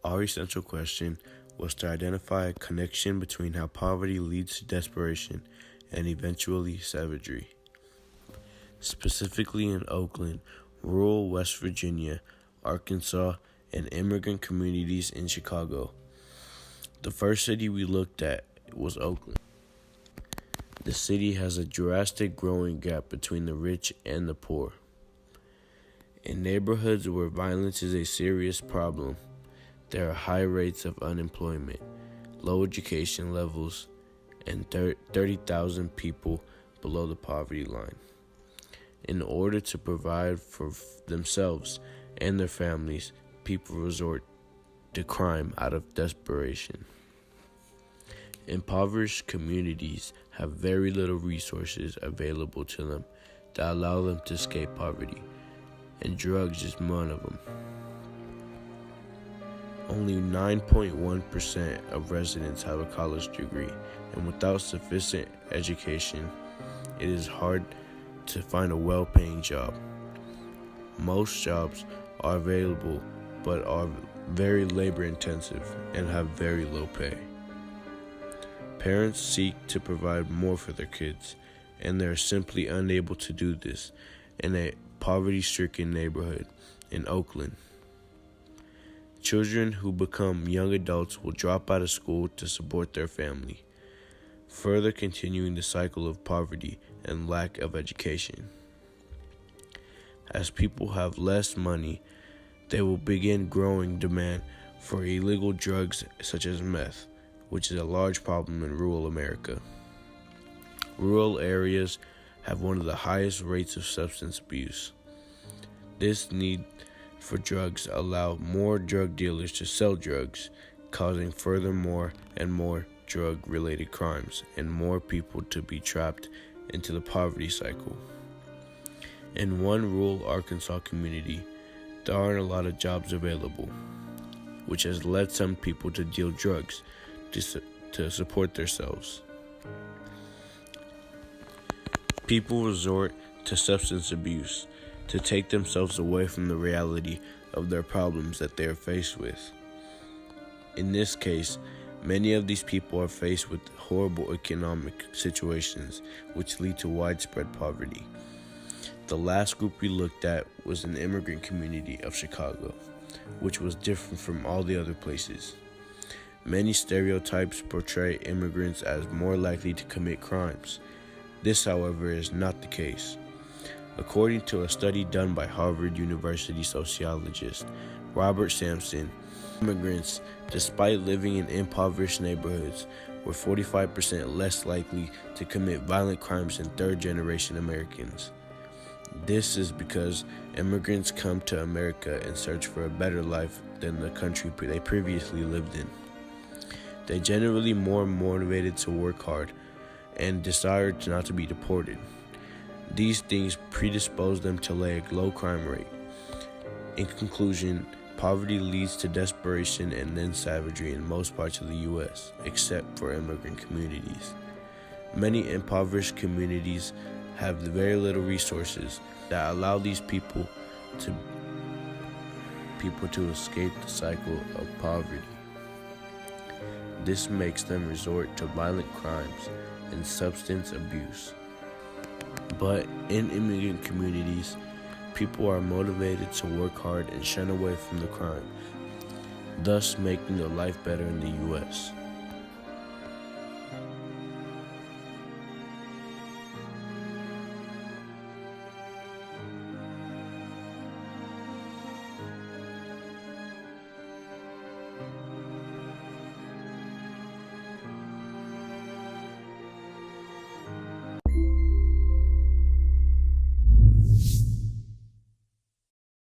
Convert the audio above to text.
Our essential question was to identify a connection between how poverty leads to desperation and eventually savagery. Specifically in Oakland, rural West Virginia, Arkansas, and immigrant communities in Chicago. The first city we looked at was Oakland. The city has a drastic growing gap between the rich and the poor. In neighborhoods where violence is a serious problem, there are high rates of unemployment, low education levels, and 30,000 people below the poverty line. In order to provide for themselves and their families, people resort to crime out of desperation. Impoverished communities have very little resources available to them that allow them to escape poverty, and drugs is one of them. Only 9.1% of residents have a college degree, and without sufficient education, it is hard to find a well-paying job. Most jobs are available but are very labor-intensive and have very low pay. Parents seek to provide more for their kids, and they are simply unable to do this in a poverty-stricken neighborhood in Oakland. Children who become young adults will drop out of school to support their family, further continuing the cycle of poverty and lack of education. As people have less money, they will begin growing demand for illegal drugs such as meth, which is a large problem in rural America. Rural areas have one of the highest rates of substance abuse. This need for drugs allow more drug dealers to sell drugs, causing furthermore and more drug-related crimes and more people to be trapped into the poverty cycle. In one rural Arkansas community, there aren't a lot of jobs available, which has led some people to deal drugs to support themselves. People resort to substance abuse to take themselves away from the reality of their problems that they are faced with. In this case, many of these people are faced with horrible economic situations which lead to widespread poverty. The last group we looked at was an immigrant community of Chicago, which was different from all the other places. Many stereotypes portray immigrants as more likely to commit crimes. This, however, is not the case. According to a study done by Harvard University sociologist Robert Sampson, immigrants, despite living in impoverished neighborhoods, were 45% less likely to commit violent crimes than third-generation Americans. This is because immigrants come to America in search for a better life than the country they previously lived in. They're generally more motivated to work hard and desire not to be deported. These things predispose them to a low crime rate. In conclusion, poverty leads to desperation and then savagery in most parts of the U.S., except for immigrant communities. Many impoverished communities have very little resources that allow these people to escape the cycle of poverty. This makes them resort to violent crimes and substance abuse. But in immigrant communities, people are motivated to work hard and shun away from the crime, thus making their life better in the U.S.